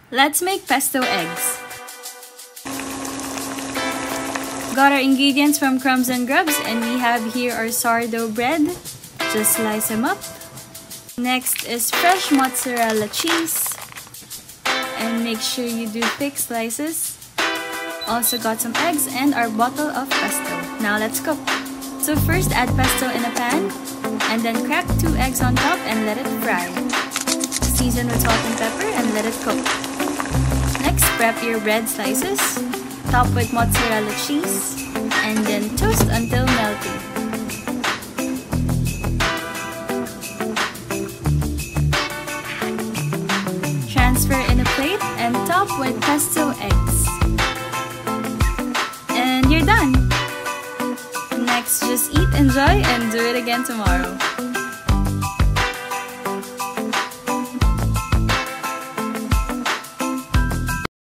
Let's make pesto eggs. Got our ingredients from Crumbs and Grubs, and we have here our sourdough bread. Just slice them up. Next is fresh mozzarella cheese, and make sure you do thick slices. Also got some eggs and our bottle of pesto. Now let's cook. So first add pesto in a pan, and then crack 2 eggs on top and let it fry. Season with salt and pepper and let it cook. Next, prep your bread slices, top with mozzarella cheese, and then toast until melty. Transfer in a plate and top with pesto eggs. And you're done! Next, just eat, enjoy, and do it again tomorrow.